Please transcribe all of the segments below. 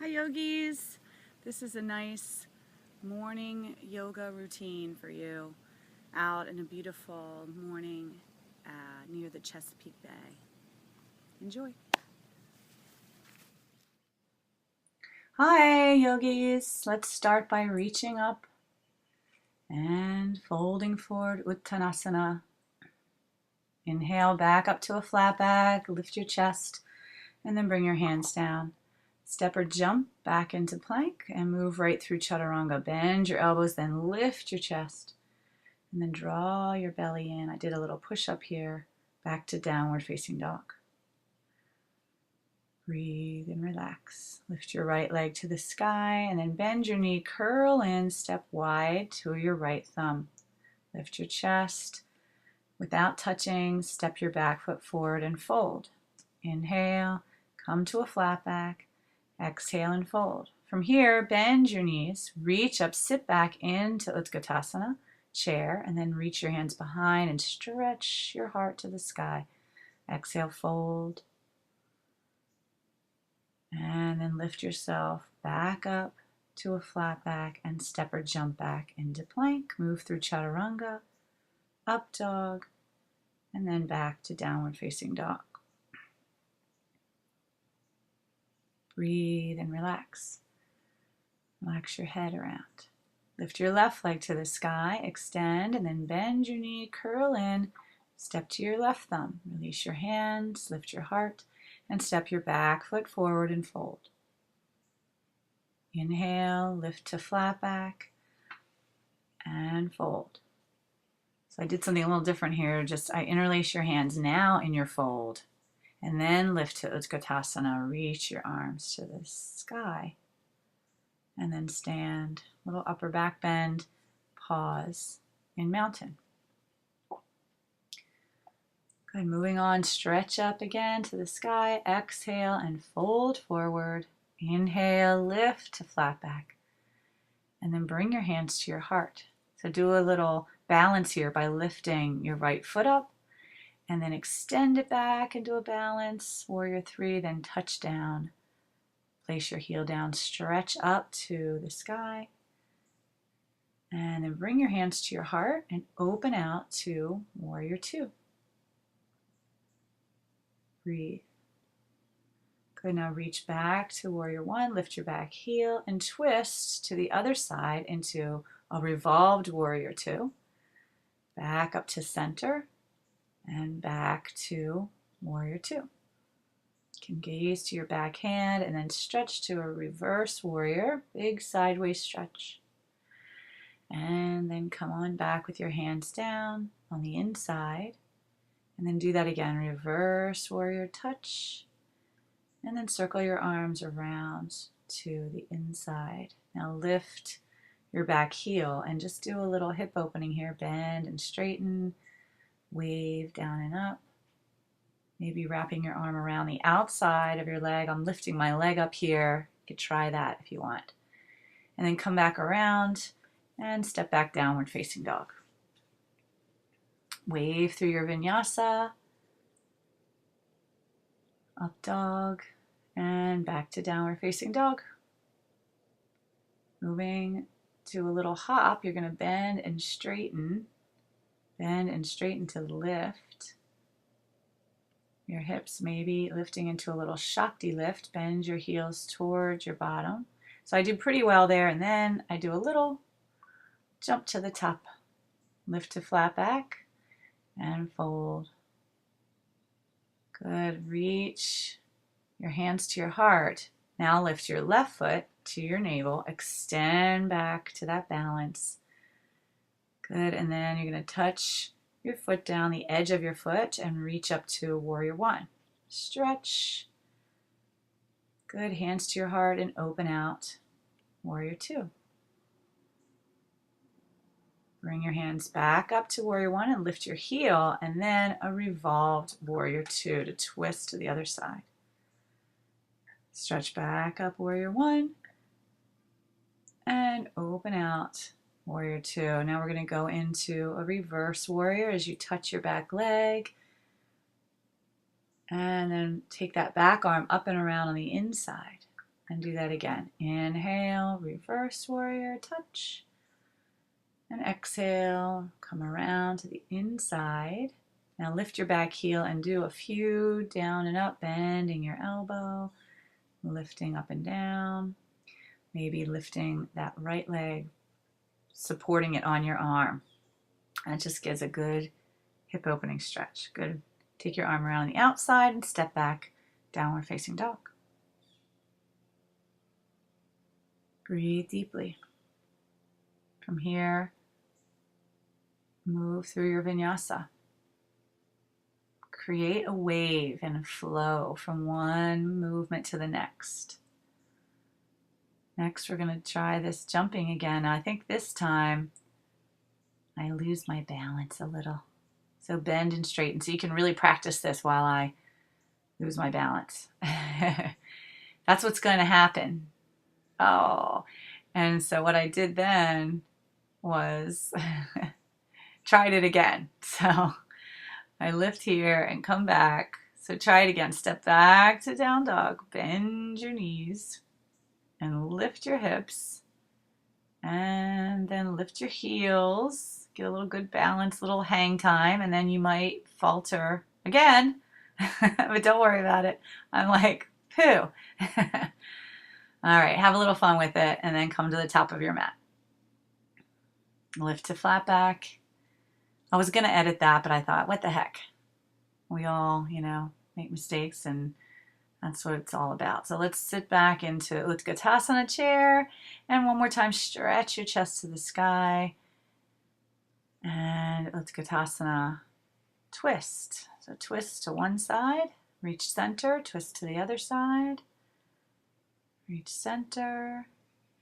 Hi yogis, this is a nice morning yoga routine for you out in a beautiful morning near the Chesapeake Bay. Enjoy. Hi yogis, let's start by reaching up and folding forward Uttanasana. Inhale back up to a flat back, lift your chest, and then bring your hands down. Step or jump back into plank and move right through chaturanga. Bend your elbows, then lift your chest. And then draw your belly in. I did a little push up here. Back to downward facing dog. Breathe and relax. Lift your right leg to the sky and then bend your knee. Curl in, step wide to your right thumb. Lift your chest. Without touching, step your back foot forward and fold. Inhale, come to a flat back. Exhale and fold. From here, bend your knees, reach up, sit back into Utkatasana, chair, and then reach your hands behind and stretch your heart to the sky. Exhale, fold. And then lift yourself back up to a flat back and step or jump back into plank. Move through chaturanga, up dog, and then back to downward facing dog. Breathe and relax. Relax your head around. Lift your left leg to the sky, extend, and then bend your knee, curl in, step to your left thumb. Release your hands, lift your heart, and step your back foot forward and fold. Inhale, lift to flat back, and fold. So I did something a little different here. I interlace your hands now in your fold, and then lift to Utkatasana. Reach your arms to the sky. And then stand, little upper back bend, pause in mountain. Good, moving on, stretch up again to the sky, exhale and fold forward. Inhale, lift to flat back. And then bring your hands to your heart. So do a little balance here by lifting your right foot up and then extend it back into a balance, warrior three, then touch down. Place your heel down, stretch up to the sky, and then bring your hands to your heart and open out to warrior two. Breathe. Good, now reach back to warrior one, lift your back heel and twist to the other side into a revolved warrior two. Back up to center and back to warrior two. You can gaze to your back hand and then stretch to a reverse warrior, big sideways stretch. And then come on back with your hands down on the inside. And then do that again, reverse warrior touch. And then circle your arms around to the inside. Now lift your back heel and just do a little hip opening here. Bend and straighten, wave down and up. Maybe wrapping your arm around the outside of your leg. I'm lifting my leg up here. You could try that if you want. And then come back around and step back downward facing dog. Wave through your vinyasa. Up dog and back to downward facing dog. Moving to a little hop, you're going to bend and straighten. Bend and straighten to lift. Your hips maybe lifting into a little shakti lift. Bend your heels towards your bottom. So I do pretty well there, and then I do a little jump to the top. Lift to flat back and fold. Good. Reach your hands to your heart. Now lift your left foot to your navel. Extend back to that balance. Good. And then you're going to touch your foot down, the edge of your foot, and reach up to warrior one. Stretch. Good. Hands to your heart and open out. Warrior two. Bring your hands back up to warrior one and lift your heel, and then a revolved warrior two to twist to the other side. Stretch back up warrior one and open out warrior two. Now we're going to go into a reverse warrior as you touch your back leg. And then take that back arm up and around on the inside. And do that again. Inhale, reverse warrior, touch. And exhale, come around to the inside. Now lift your back heel and do a few down and up, bending your elbow, lifting up and down. Maybe lifting that right leg, supporting it on your arm. That just gives a good hip opening stretch. Good. Take your arm around the outside and step back, downward facing dog. Breathe deeply. From here, move through your vinyasa. Create a wave and a flow from one movement to the next. Next, we're going to try this jumping again. I think this time I lose my balance a little. So bend and straighten. So you can really practice this while I lose my balance. That's what's going to happen. Oh, and so what I did then was tried it again. So I lift here and come back. So try it again. Step back to down dog. Bend your knees and lift your hips. And then lift your heels. Get a little good balance, little hang time. And then you might falter again. But don't worry about it. I'm like, poo. All right, have a little fun with it. And then come to the top of your mat. Lift to flat back. I was going to edit that, but I thought, what the heck? We all, make mistakes, and that's what it's all about. So let's sit back into Utkatasana chair. And one more time, stretch your chest to the sky. And Utkatasana twist. So twist to one side, reach center, twist to the other side. Reach center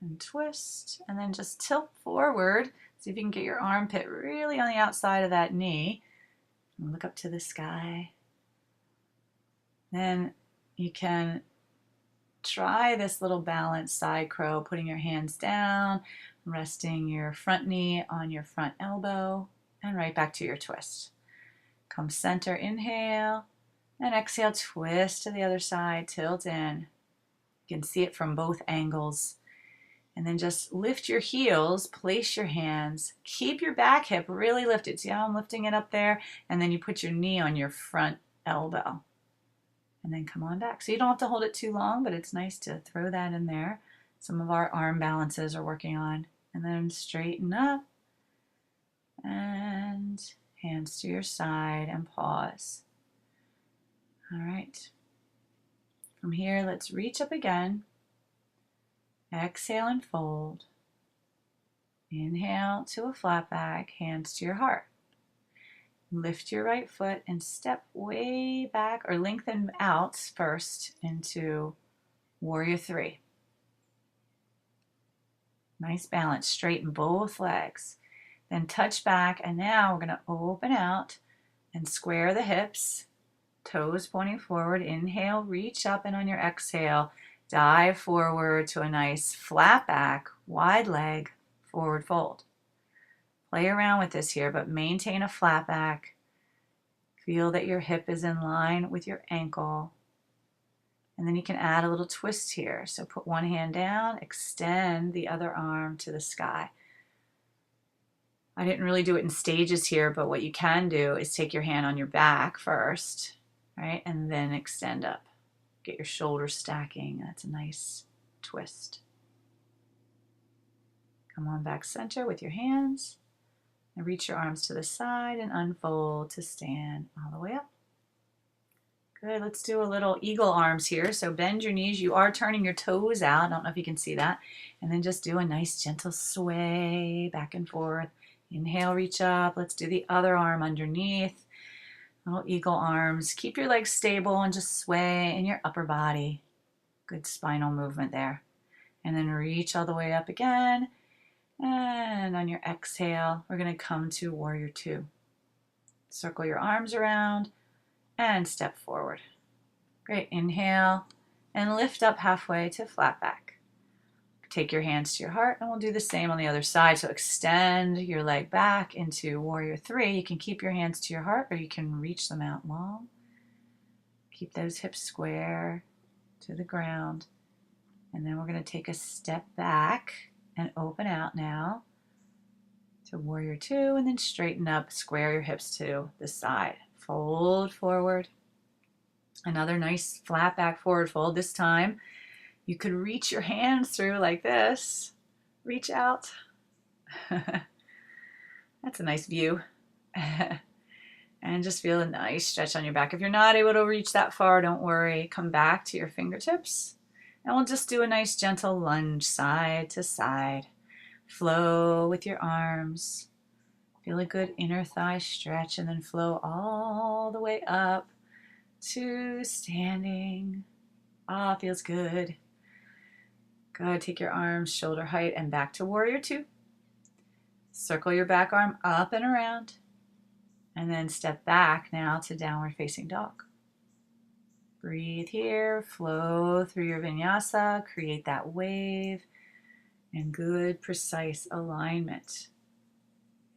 and twist. And then just tilt forward. See if you can get your armpit really on the outside of that knee. And look up to the sky. Then you can try this little balanced side crow, putting your hands down, resting your front knee on your front elbow, and right back to your twist. Come center, inhale, and exhale, twist to the other side, tilt in. You can see it from both angles. And then just lift your heels, place your hands, keep your back hip really lifted. See how I'm lifting it up there? And then you put your knee on your front elbow. And then come on back. So you don't have to hold it too long, but it's nice to throw that in there. Some of our arm balances are working on. And then straighten up. And hands to your side and pause. All right. From here, let's reach up again. Exhale and fold. Inhale to a flat back, hands to your heart. Lift your right foot and step way back or lengthen out first into warrior three. Nice balance, straighten both legs. Then touch back, and now we're going to open out and square the hips, toes pointing forward. Inhale, reach up, and on your exhale, dive forward to a nice flat back, wide leg, forward fold. Play around with this here, but maintain a flat back. Feel that your hip is in line with your ankle. And then you can add a little twist here. So put one hand down, extend the other arm to the sky. I didn't really do it in stages here, but what you can do is take your hand on your back first, right? And then extend up. Get your shoulders stacking. That's a nice twist. Come on back center with your hands. And reach your arms to the side and unfold to stand all the way up. Good, let's do a little eagle arms here. So bend your knees. You are turning your toes out. I don't know if you can see that. And then just do a nice gentle sway back and forth. Inhale, reach up. Let's do the other arm underneath. Little eagle arms. Keep your legs stable and just sway in your upper body. Good spinal movement there. And then reach all the way up again. And on your exhale, we're going to come to warrior two. Circle your arms around and step forward. Great. Inhale and lift up halfway to flat back. Take your hands to your heart, and we'll do the same on the other side. So extend your leg back into warrior three. You can keep your hands to your heart, or you can reach them out long. Keep those hips square to the ground. And then we're going to take a step back and open out now to warrior two, and then straighten up, square your hips to the side. Fold forward. Another nice flat back forward fold. This time you could reach your hands through like this. Reach out. That's a nice view. And just feel a nice stretch on your back. If you're not able to reach that far, don't worry. Come back to your fingertips. And we'll just do a nice gentle lunge side to side. Flow with your arms. Feel a good inner thigh stretch, and then flow all the way up to standing. Ah, feels good. Good. Take your arms shoulder height and back to warrior two. Circle your back arm up and around. And then step back now to downward facing dog. Breathe here. Flow through your vinyasa. Create that wave. And good, precise alignment.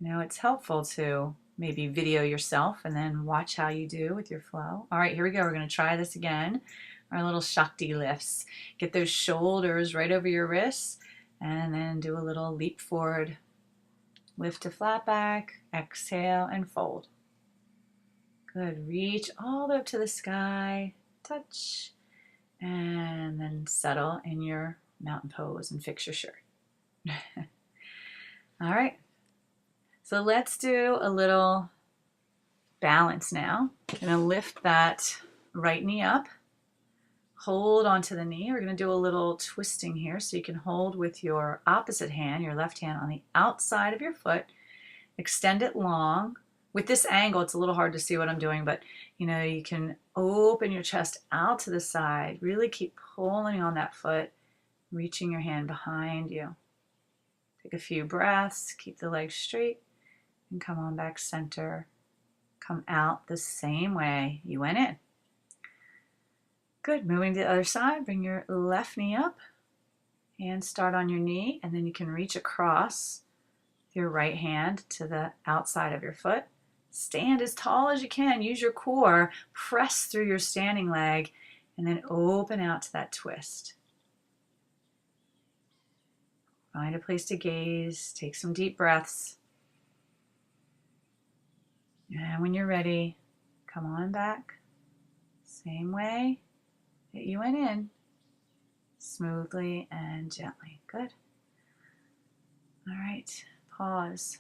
Now it's helpful to maybe video yourself and then watch how you do with your flow. All right, here we go. We're going to try this again. Our little shakti lifts. Get those shoulders right over your wrists and then do a little leap forward. Lift to flat back, exhale and fold. Good. Reach all the way up to the sky. Touch. And then settle in your mountain pose and fix your shirt. All right. So let's do a little balance now. I'm going to lift that right knee up. Hold onto the knee. We're going to do a little twisting here, so you can hold with your opposite hand, your left hand, on the outside of your foot. Extend it long. With this angle, it's a little hard to see what I'm doing, but you can open your chest out to the side. Really keep pulling on that foot, reaching your hand behind you. Take a few breaths. Keep the legs straight and come on back center. Come out the same way you went in. Good. Moving to the other side. Bring your left knee up. Hands start on your knee, and then you can reach across your right hand to the outside of your foot. Stand as tall as you can. Use your core. Press through your standing leg, and then open out to that twist. Find a place to gaze. Take some deep breaths. And when you're ready, come on back. Same way that you went in. Smoothly and gently. Good. All right. Pause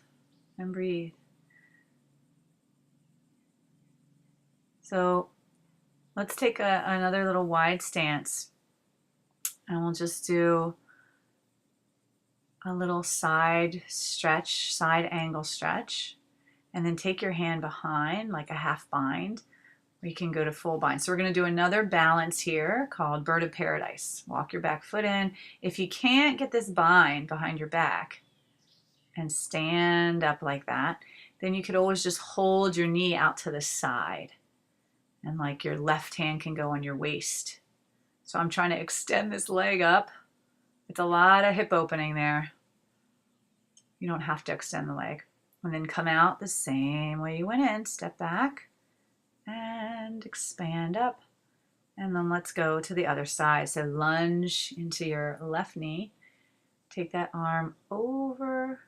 and breathe. So let's take another little wide stance. And we'll just do a little side stretch, side angle stretch. And then take your hand behind like a half bind. Or you can go to full bind. So we're going to do another balance here called Bird of Paradise. Walk your back foot in. If you can't get this bind behind your back and stand up like that, then you could always just hold your knee out to the side. And like your left hand can go on your waist. So I'm trying to extend this leg up. It's a lot of hip opening there. You don't have to extend the leg. And then come out the same way you went in. Step back and expand up. And then let's go to the other side. So lunge into your left knee. Take that arm over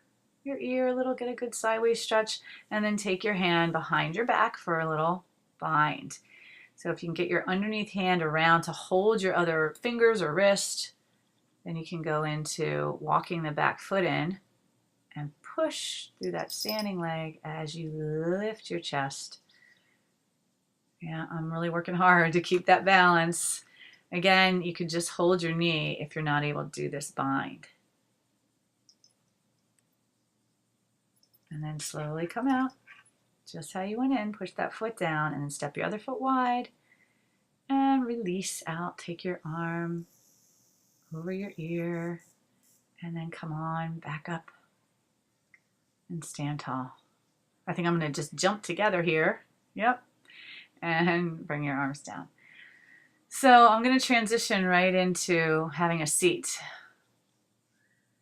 your ear a little. Get a good sideways stretch. And then take your hand behind your back for a little bind. So if you can get your underneath hand around to hold your other fingers or wrist, then you can go into walking the back foot in and push through that standing leg as you lift your chest. Yeah, I'm really working hard to keep that balance. Again, you could just hold your knee if you're not able to do this bind. And then slowly come out. Just how you went in. Push that foot down and then step your other foot wide. And release out. Take your arm over your ear. And then come on back up. And stand tall. I think I'm going to just jump together here. Yep. And bring your arms down. So I'm going to transition right into having a seat.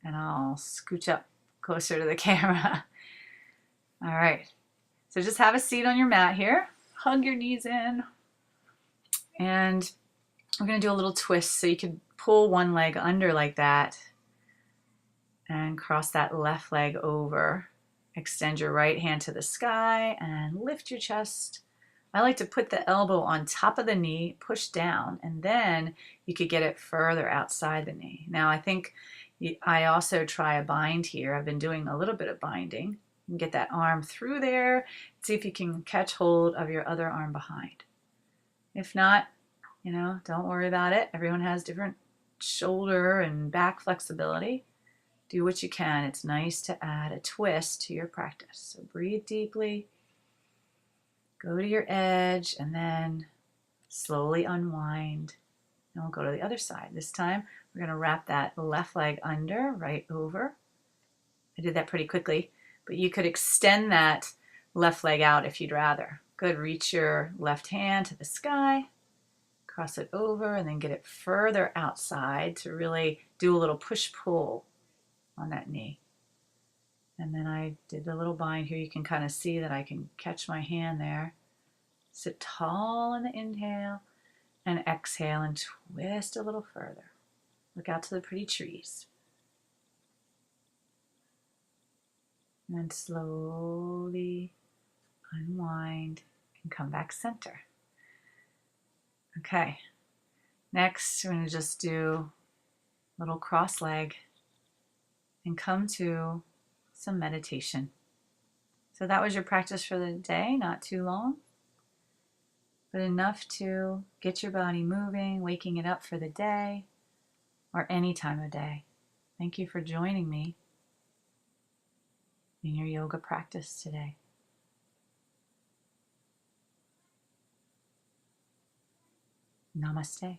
And I'll scooch up closer to the camera. All right. So just have a seat on your mat here. Hug your knees in. And we're going to do a little twist. So you could pull one leg under like that and cross that left leg over. Extend your right hand to the sky and lift your chest. I like to put the elbow on top of the knee, push down, and then you could get it further outside the knee. Now I think I also try a bind here. I've been doing a little bit of binding. You can get that arm through there. See if you can catch hold of your other arm behind. If not, don't worry about it. Everyone has different shoulder and back flexibility. Do what you can. It's nice to add a twist to your practice. So breathe deeply, go to your edge, and then slowly unwind. And we'll go to the other side. This time, we're going to wrap that left leg under, right over. I did that pretty quickly, but you could extend that left leg out if you'd rather. Good. Reach your left hand to the sky, cross it over, and then get it further outside to really do a little push-pull on that knee. And then I did the little bind here. You can kind of see that I can catch my hand there. Sit tall in the inhale and exhale and twist a little further. Look out to the pretty trees. And then slowly unwind and come back center. Okay, next we're going to just do a little cross leg and come to some meditation. So that was your practice for the day, not too long, but enough to get your body moving, waking it up for the day or any time of day. Thank you for joining me in your yoga practice today. Namaste.